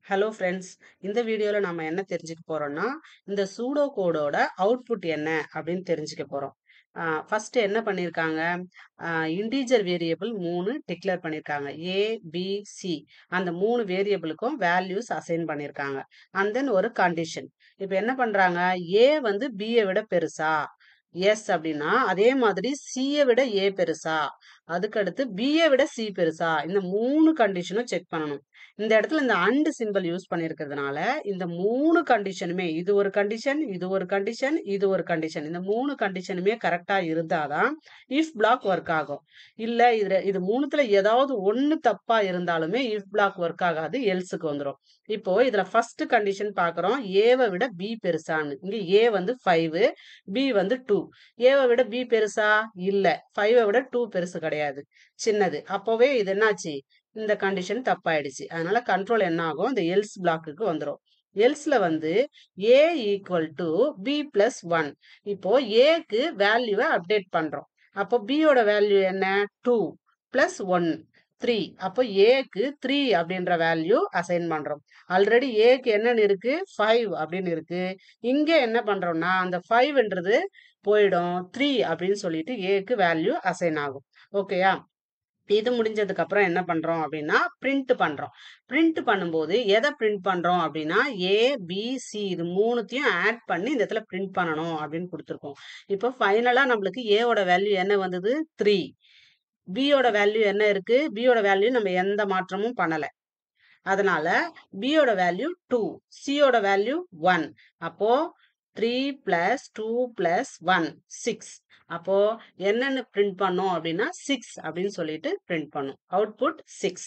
Hello friends. இந்த வீடியோல நாம என்ன தெரிஞ்சுக்க போறோம்னா, இந்த சூடோ கோடோட அவுட்புட் என்ன அப்படின்னு தெரிஞ்சுக்க போறோம். ஃபர்ஸ்ட் என்ன பண்ணியிருக்காங்க, இன்டிஜர் வேரியபிள் 3 டிக்ளேர் பண்ணியிருக்காங்க. ஏ, பி, சி அந்த 3 வேரியபிளுக்கும் வேல்யூஸ் அசைன் பண்ணியிருக்காங்க. அண்ட் தென் ஒரு கண்டிஷன். இப்ப என்ன பண்றாங்க, ஏ வந்து பியை விட பெருசா? எஸ் அப்படின்னா, அதே மாதிரி சியை விட ஏ பெருசா? அதுக்கடுத்து பியை விட சி பெருசா? இந்த 3 கண்டிஷனும் செக் பண்ணணும். இந்த இடத்துல இந்த அண்ட் சிம்பல் யூஸ் பண்ணியிருக்கிறதுனால, இந்த 3 கண்டிஷனுமே இது ஒரு கண்டிஷன், இது ஒரு கண்டிஷன், இது ஒரு கண்டிஷன். இந்த 3 கண்டிஷனுமே கரெக்ட்டா இருந்தா தான் இஃப் பிளாக் ஒர்க் ஆகும். இல்ல இது 3த்துல ஏதாவது ஒண்ணு தப்பா இருந்தாலுமே இஃப் பிளாக் ஒர்க் ஆகாது. எல்ஸ்க்கு வந்துரும். இப்போ இதுல ஃபர்ஸ்ட் கண்டிஷன் பார்க்குறோம். ஏவ விட பி பெருசான்னு. இங்க ஏ வந்து 5, பி வந்து 2. ஏவ விட பி பெருசா? இல்ல. 5 விட 2 பெருசு கிடையாது. சின்னது. அப்பவே இது என்னாச்சு? இந்த கண்டிஷன் தப்பாயிடுச்சு. அதனால கண்ட்ரோல் என்ன ஆகும்? இந்த எல்ஸ் பிளாக்குக்கு வந்துரும். எல்ஸ்ல வந்து ஏ ஈக்குவல் டு பி பிளஸ் 1. இப்போ ஏக்கு வேல்யூவ அப்டேட் பண்றோம். அப்போ பியோட வேல்யூ என்ன? 2 பிளஸ் 1 3. அப்போ ஏக்கு 3 அப்படின்ற வேல்யூ அசைன் பண்றோம். ஆல்ரெடி ஏக்கு என்னன்னு இருக்கு? 5 அப்படின்னு இருக்கு. இங்க என்ன பண்றோம்னா, அந்த 5ன்றது போயிடும். 3 அப்படின்னு சொல்லிட்டு ஏக்கு வேல்யூ அசைன் ஆகும். ஓகேயா? இது முடிஞ்சதுக்கு அப்புறம் என்ன பண்றோம் அப்படின்னா, பிரிண்ட் பண்றோம். பிரிண்ட் பண்ணும்போது எத பிரிண்ட் பண்றோம் அப்படின்னா, ஏ, பி, சி இது 3த்தையும் ஆட் பண்ணி இந்த இடத்துல பிரிண்ட் பண்ணணும் அப்படின்னு குடுத்துருக்கோம். இப்போ ஃபைனலா நம்மளுக்கு ஏவோட வேல்யூ என்ன வந்தது? 3. பியோட வேல்யூ என்ன இருக்கு? பியோட வேல்யூ நம்ம எந்த மாற்றமும் பண்ணல. அதனால பியோட வேல்யூ 2, சியோட வேல்யூ 1. அப்போ 3 பிளஸ் 2 பிளஸ் 1 6. அப்போ என்னன்னு பிரிண்ட் பண்ணோம் அப்படின்னா 6 அப்படின்னு சொல்லிட்டு பிரிண்ட் பண்ணும். அவுட்புட் 6.